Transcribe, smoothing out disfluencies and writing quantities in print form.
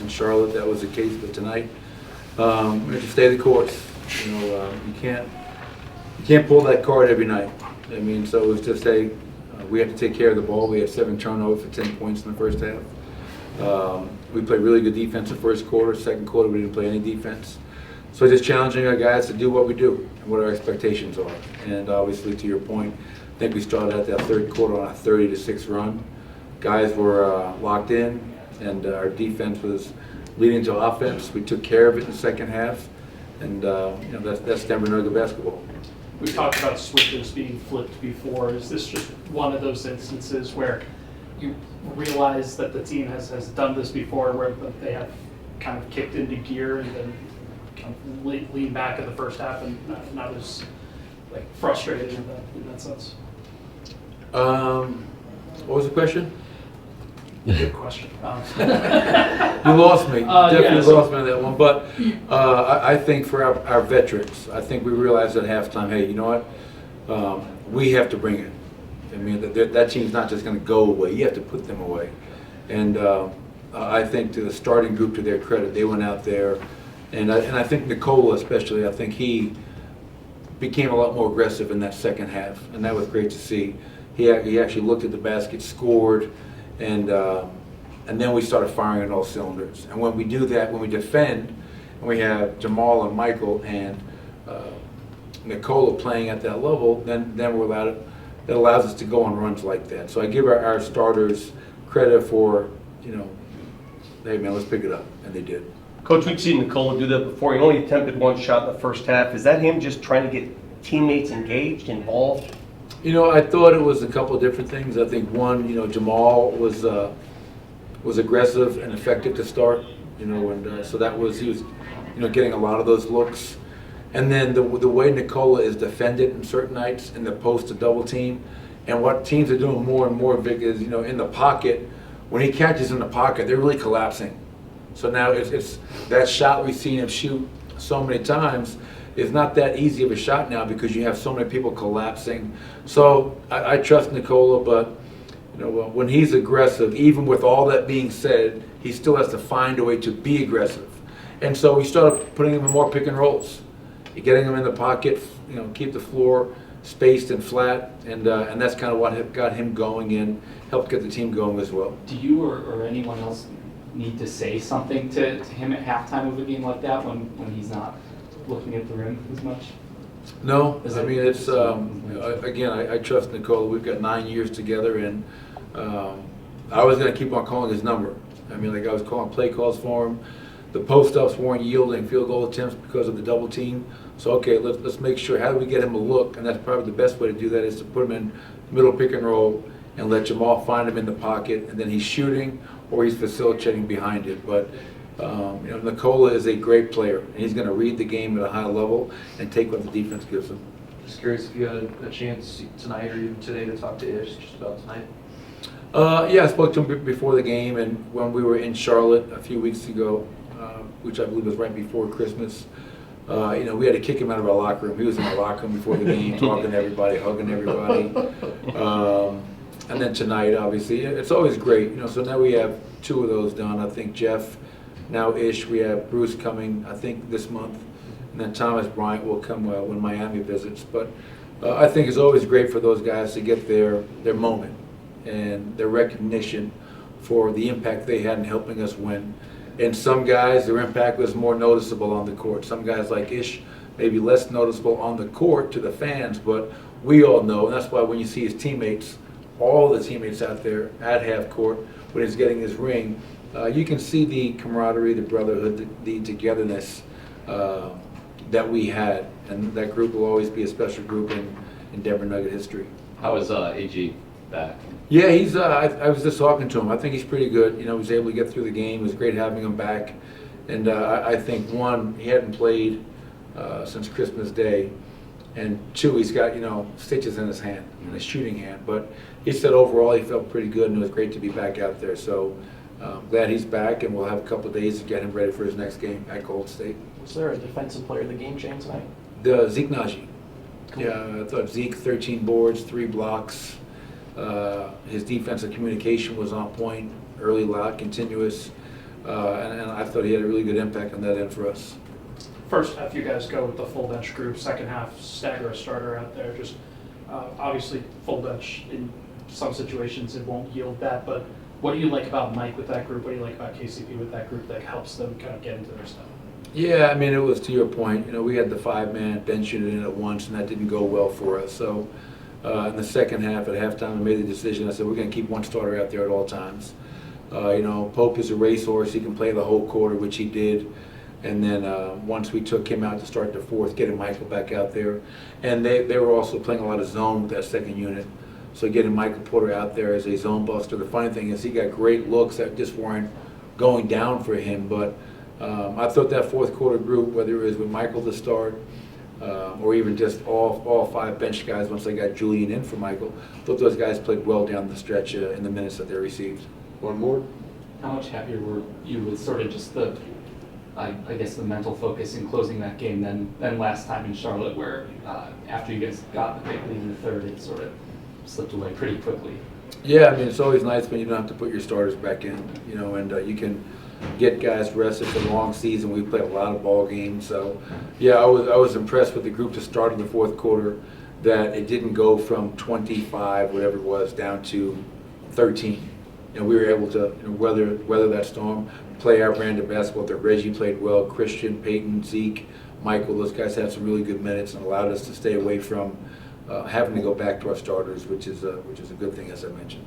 in Charlotte that was the case, but tonight we have to stay the course. You can't pull that card every night. I mean, so it was just we have to take care of the ball. We had 7 turnovers for 10 points in the first half. We played really good defense the first quarter. Second quarter, we didn't play any defense. So just challenging our guys to do what we do and what our expectations are. And obviously, to your point, I think we started out that third quarter on a 30-6 run. Guys were locked in, and our defense was leading to offense. We took care of it in the second half, and that's Denver Nuggets basketball. We've talked about switches being flipped before. Is this just one of those instances where you realize that the team has done this before, where they have kind of kicked into gear and then kind of lean back in the first half and not as frustrated in that sense? What was the question? Good question. You lost me. Definitely lost me on that one. But I think for our veterans, I think we realized at halftime, hey, you know what? We have to bring it. I mean, that team's not just going to go away. You have to put them away. And I think to the starting group, to their credit, they went out there. And I think Nikola especially, I think he became a lot more aggressive in that second half. And that was great to see. He actually looked at the basket, scored, and then we started firing on all cylinders. And when we do that, when we defend, and we have Jamal and Michael and Nikola playing at that level, then we're allowed. It allows us to go on runs like that. So I give our starters credit for, hey man, let's pick it up, and they did. Coach, we've seen Nikola do that before. He only attempted 1 shot in the first half. Is that him just trying to get teammates engaged, involved? I thought it was a couple of different things. I think one, Jamal was aggressive and effective to start, and so he was, getting a lot of those looks. And then the way Nikola is defended in certain nights in the post to double team, and what teams are doing more and more, Vic, is in the pocket. When he catches in the pocket, they're really collapsing. So now it's that shot we've seen him shoot so many times. It's not that easy of a shot now because you have so many people collapsing. So I trust Nikola, but when he's aggressive, even with all that being said, he still has to find a way to be aggressive. And so we started putting him in more pick and rolls, getting him in the pocket, keep the floor spaced and flat, and that's kind of what got him going and helped get the team going as well. Do you or anyone else need to say something to him at halftime of a game like that when he's not looking at the rim as much? No, I mean, it's, again, I trust Nikola. We've got 9 years together, and I was going to keep on calling his number. I mean, I was calling play calls for him. The post-ups weren't yielding field goal attempts because of the double team. So, okay, let's make sure, how do we get him a look? And that's probably the best way to do that is to put him in middle pick and roll and let Jamal find him in the pocket, and then he's shooting or he's facilitating behind it. But Nikola is a great player, and he's going to read the game at a high level and take what the defense gives him. Just curious if you had a chance tonight or even today to talk to Ish just about tonight. Yeah, I spoke to him before the game, and when we were in Charlotte a few weeks ago, which I believe was right before Christmas, we had to kick him out of our locker room. He was in the locker room before the game, talking to everybody, hugging everybody. And then tonight, obviously, it's always great. So now we have 2 of those done. I think Jeff, now Ish, we have Bruce coming, I think, this month. And then Thomas Bryant will come when Miami visits. But I think it's always great for those guys to get their moment and their recognition for the impact they had in helping us win. And some guys, their impact was more noticeable on the court. Some guys like Ish, maybe less noticeable on the court to the fans, but we all know, and that's why when you see his teammates, all the teammates out there at half court, when he's getting his ring, you can see the camaraderie, the brotherhood, the togetherness that we had, and that group will always be a special group in Denver Nugget history. How is AG back? Yeah, he's. I was just talking to him. I think he's pretty good. He was able to get through the game. It was great having him back, and I think 1, he hadn't played since Christmas Day, and 2, he's got stitches in his hand, in his shooting hand. But he said overall he felt pretty good, and it was great to be back out there. So glad he's back, and we'll have a couple of days to get him ready for his next game at Gold State. Was there a defensive player of the game change tonight? Zeke Naji. Cool. Yeah, I thought Zeke, 13 boards, 3 blocks. His defensive communication was on point, early loud, continuous. And I thought he had a really good impact on that end for us. First half, you guys go with the full bench group. Second half, stagger a starter out there. Just obviously full bench in some situations it won't yield that. But what do you like about Mike with that group? What do you like about KCP with that group that helps them kind of get into their stuff? Yeah, I mean, it was to your point. You know, we had the 5-man bench unit in at once, and that didn't go well for us. So in the second half, at halftime, I made the decision. I said, we're going to keep one starter out there at all times. You know, Pope is a racehorse. He can play the whole quarter, which he did. And then once we took him out to start the fourth, getting Michael back out there. And they were also playing a lot of zone with that second unit. So getting Michael Porter out there as a zone buster. The funny thing is he got great looks that just weren't going down for him. But I thought that fourth quarter group, whether it was with Michael to start or even just all 5 bench guys once they got Julian in for Michael, I thought those guys played well down the stretch in the minutes that they received. One more? How much happier were you with sort of just the, I guess, the mental focus in closing that game than last time in Charlotte, where after you guys got the big lead in the third, it sort of slipped away pretty quickly? Yeah, I mean, it's always nice when you don't have to put your starters back in, you know, and you can get guys rested for the long season. We played a lot of ball games, so yeah, I was impressed with the group that started the fourth quarter, that it didn't go from 25, whatever it was, down to 13. You know, we were able to weather that storm, play our brand of basketball. That Reggie played well, Christian, Peyton, Zeke, Michael, those guys had some really good minutes and allowed us to stay away from having to go back to our starters, which is a good thing, as I mentioned.